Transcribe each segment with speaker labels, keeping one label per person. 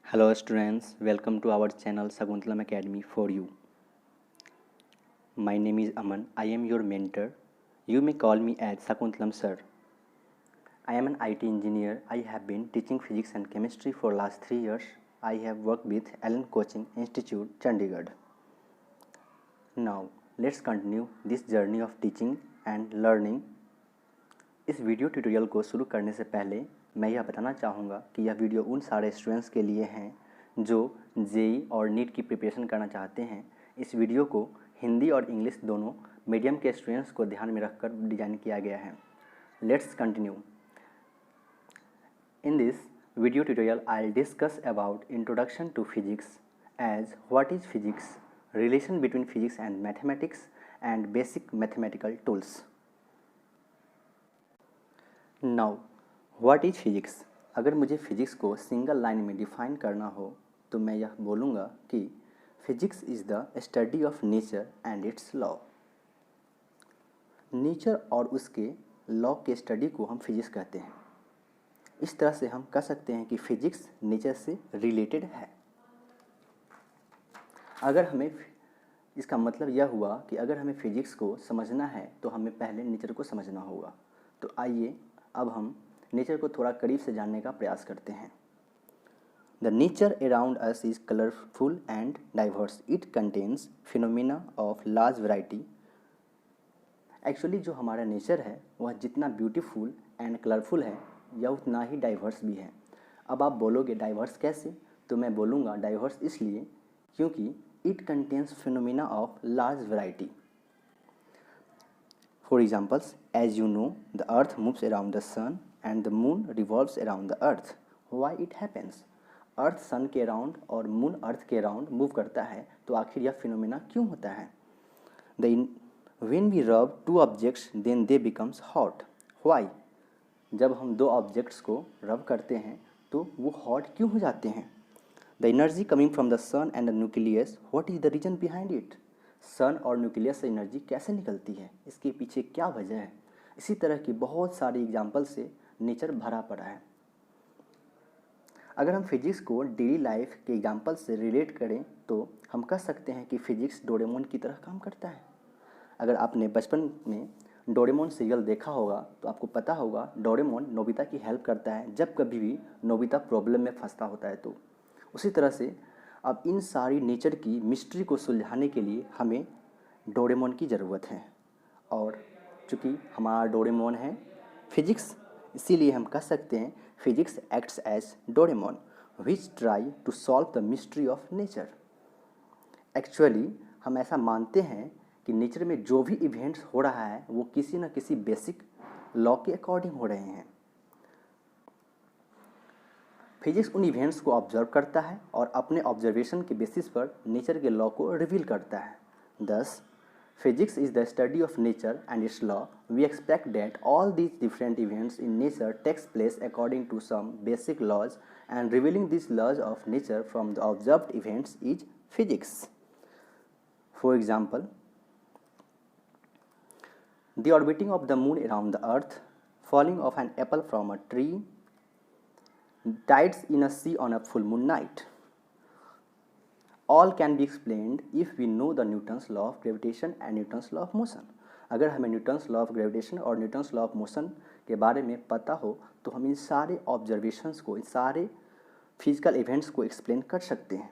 Speaker 1: Hello students, welcome to our channel Saguntalam Academy for you. My name is Aman. I am your mentor. You may call me as Saguntalam sir. I am an IT engineer. I have been teaching physics and chemistry for last 3 years. I have worked with Allen Coaching Institute, Chandigarh. Now, let's continue this journey of teaching and learning. इस video tutorial को शुरू करने से पहले मैं यह बताना चाहूँगा कि यह वीडियो उन सारे स्टूडेंट्स के लिए हैं जो जेई और नीट की प्रिपरेशन करना चाहते हैं। इस वीडियो को हिंदी और इंग्लिश दोनों मीडियम के स्टूडेंट्स को ध्यान में रखकर डिज़ाइन किया गया है। Let's continue. In this video tutorial I will discuss about introduction to physics as what is physics, relation between physics and mathematics and basic mathematical tools. Now what is physics. अगर मुझे physics को single line में define करना हो तो मैं यह बोलूँगा कि physics is the study of nature and its law. Nature और उसके लॉ के स्टडी को हम फिजिक्स कहते हैं। इस तरह से हम कह सकते हैं कि फिजिक्स नेचर से रिलेटेड है। अगर हमें इसका मतलब यह हुआ कि अगर हमें फिजिक्स को समझना है तो हमें पहले नेचर को समझना होगा। तो आइए अब हम नेचर को थोड़ा करीब से जानने का प्रयास करते हैं। The nature around us is colourful and diverse. It contains phenomena of large variety. Actually जो हमारा नेचर है वह जितना ब्यूटीफुल एंड कलरफुल है यह उतना ही डाइवर्स भी है। अब आप बोलोगे डाइवर्स कैसे, तो मैं बोलूँगा डाइवर्स इसलिए क्योंकि it contains phenomena of large variety. For examples, as you know, the earth moves around the sun and the moon revolves around the earth. Why it happens? अर्थ सन के अराउंड और मून अर्थ के around move करता है, तो आखिर यह phenomena क्यों होता है? When we rub two objects, then they becomes hot. Why? जब हम दो ऑब्जेक्ट्स को रब करते हैं तो वो हॉट क्यों हो जाते हैं? The energy coming from the sun and the nucleus, what is the reason behind it? सन और न्यूक्लियस से एनर्जी कैसे निकलती है, इसके पीछे क्या वजह है? इसी तरह की बहुत सारी एग्जाम्पल से नेचर भरा पड़ा है। अगर हम फिजिक्स को डेली लाइफ के एग्जाम्पल से रिलेट करें तो हम कह सकते हैं कि फिजिक्स डोरेमोन की तरह काम करता है। अगर आपने बचपन में डोरेमोन सीरियल देखा होगा तो आपको पता होगा डोरेमोन नोबिता की हेल्प करता है जब कभी भी नोबिता प्रॉब्लम में फंसता होता है। तो उसी तरह से अब इन सारी नेचर की मिस्ट्री को सुलझाने के लिए हमें डोरेमोन की ज़रूरत है। और चूँकि हमारा डोरेमोन है फिजिक्स, इसीलिए हम कह सकते हैं physics acts as Doraemon which try to solve the mystery of nature. Actually हम ऐसा मानते हैं कि नेचर में जो भी इवेंट्स हो रहा है वो किसी न किसी बेसिक लॉ के अकॉर्डिंग हो रहे हैं। फिजिक्स उन इवेंट्स को ऑब्जर्व करता है और अपने ऑब्जर्वेशन के बेसिस पर नेचर के लॉ को रिवील करता है। This physics is the study of nature and its law. We expect that all these different events in nature takes place according to some basic laws and revealing this laws of nature from the observed events is physics. For example, the orbiting of the moon around the earth, falling of an apple from a tree, tides in a sea on a full moon night. All can be explained if we know the Newton's law of gravitation and Newton's law of motion. अगर हमें Newton's law of gravitation और Newton's law of motion के बारे में पता हो तो हम इन सारे ऑब्जर्वेशंस को, इन सारे फिजिकल इवेंट्स को एक्सप्लेन कर सकते हैं।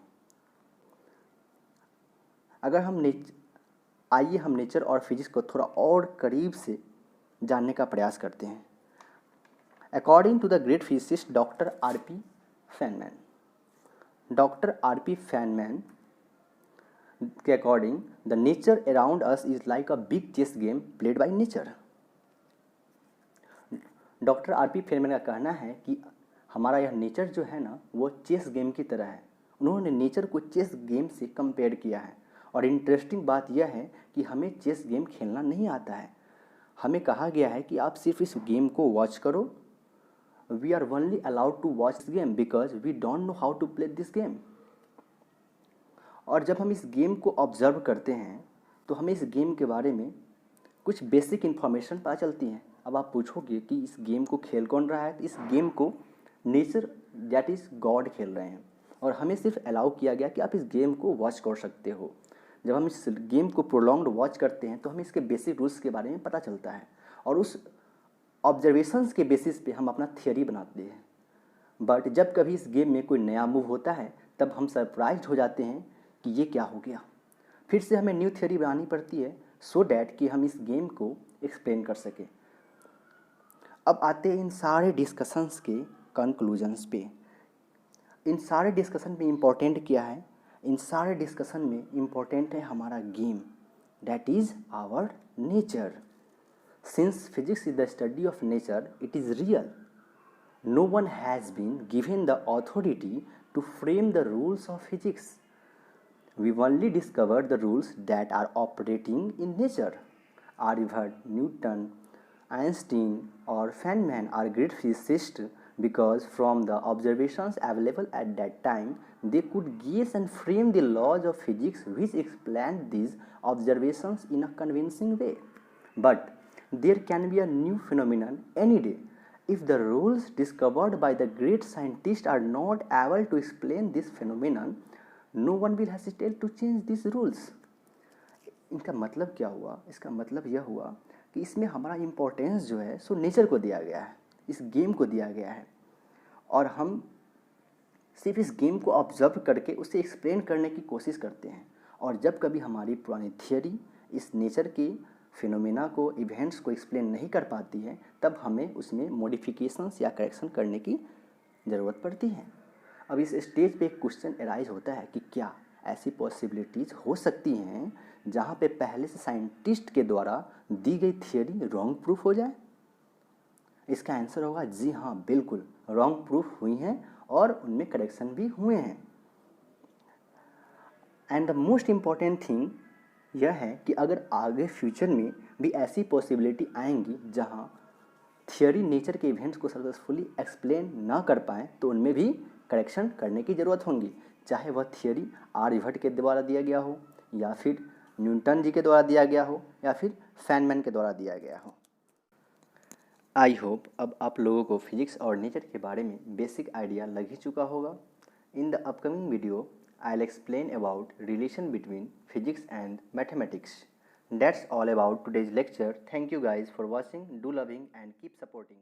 Speaker 1: अगर हम आइए हम नेचर और फिजिक्स को थोड़ा और करीब से जानने का प्रयास करते हैं। According to the great physicist Dr. R.P. Feynman, Dr. R.P. Feynman के according the nature around us is like a big chess game played by nature. Doctor R P Feynman का कहना है कि हमारा यह नेचर जो है ना वो चेस गेम की तरह है। उन्होंने नेचर को चेस गेम से कंपेयर किया है। और इंटरेस्टिंग बात यह है कि हमें चेस गेम खेलना नहीं आता है। हमें कहा गया है कि आप सिर्फ इस गेम को वॉच करो। We are only allowed to watch this game because we don't know how to play this game. और जब हम इस गेम को ऑब्जर्व करते हैं तो हमें इस गेम के बारे में कुछ बेसिक इन्फॉर्मेशन पता चलती है। अब आप पूछोगे कि इस गेम को खेल कौन रहा है, तो इस गेम को नेचर दैट इज़ गॉड खेल रहे हैं। और हमें सिर्फ अलाउ किया गया कि आप इस गेम को वॉच कर सकते हो। जब हम इस गेम को प्रोलॉन्ग्ड वॉच करते हैं तो हमें इसके बेसिक रूल्स के बारे में पता चलता है और उस ऑब्जर्वेशंस के बेसिस पे हम अपना थियरी बनाते हैं। बट जब कभी इस गेम में कोई नया मूव होता है तब हम सरप्राइज्ड हो जाते हैं कि ये क्या हो गया। फिर से हमें न्यू थियरी बनानी पड़ती है सो डैट कि हम इस गेम को एक्सप्लेन कर सकें। अब आते हैं इन सारे डिस्कशंस के कंक्लूजन्स पे। इन सारे डिस्कशन में इम्पोर्टेंट क्या है? इन सारे डिस्कशन में इम्पोर्टेंट है हमारा game, that is our nature. Since physics is the study of nature, it is real. No one has been given the authority to frame the rules of physics. We've only discovered the rules that are operating in nature. Aryabhat, Newton, Einstein, or Feynman are great physicists because from the observations available at that time, they could guess and frame the laws of physics which explained these observations in a convincing way. But there can be a new phenomenon any day. If the rules discovered by the great scientists are not able to explain this phenomenon, no one will hesitate to change these rules. इनका मतलब क्या हुआ? इसका मतलब यह हुआ कि इसमें हमारा इम्पोर्टेंस जो है सो नेचर को दिया गया है, इस गेम को दिया गया है और हम सिर्फ इस गेम को ऑब्जर्व करके उसे एक्सप्लेन करने की कोशिश करते हैं। और जब कभी हमारी पुरानी थियरी इस नेचर की फिनोमेना को, इवेंट्स को एक्सप्लेन नहीं कर पाती है, तब हमें उसमें मॉडिफिकेशंस या करेक्शन करने की ज़रूरत पड़ती है। अब इस स्टेज पे एक क्वेश्चन अराइज होता है कि क्या ऐसी पॉसिबिलिटीज़ हो सकती हैं जहाँ पे पहले से साइंटिस्ट के द्वारा दी गई थियरी रॉन्ग प्रूफ हो जाए? इसका आंसर होगा जी हाँ, बिल्कुल रॉन्ग प्रूफ हुई हैं और उनमें करेक्शन भी हुए हैं। And the most important thing यह है कि अगर आगे फ्यूचर में भी ऐसी पॉसिबिलिटी आएंगी जहां थियरी नेचर के इवेंट्स को सक्सेसफुली एक्सप्लेन ना कर पाएँ तो उनमें भी करेक्शन करने की ज़रूरत होगी, चाहे वह थियरी आर्यभट्ट के द्वारा दिया गया हो या फिर न्यूटन जी के द्वारा दिया गया हो या फिर फैनमैन के द्वारा दिया गया हो। आई होप अब आप लोगों को फिजिक्स और नेचर के बारे में बेसिक आइडिया लग ही चुका होगा। In the upcoming video I'll explain about relation between physics and mathematics. That's all about today's lecture. Thank you guys for watching. Do loving and keep supporting.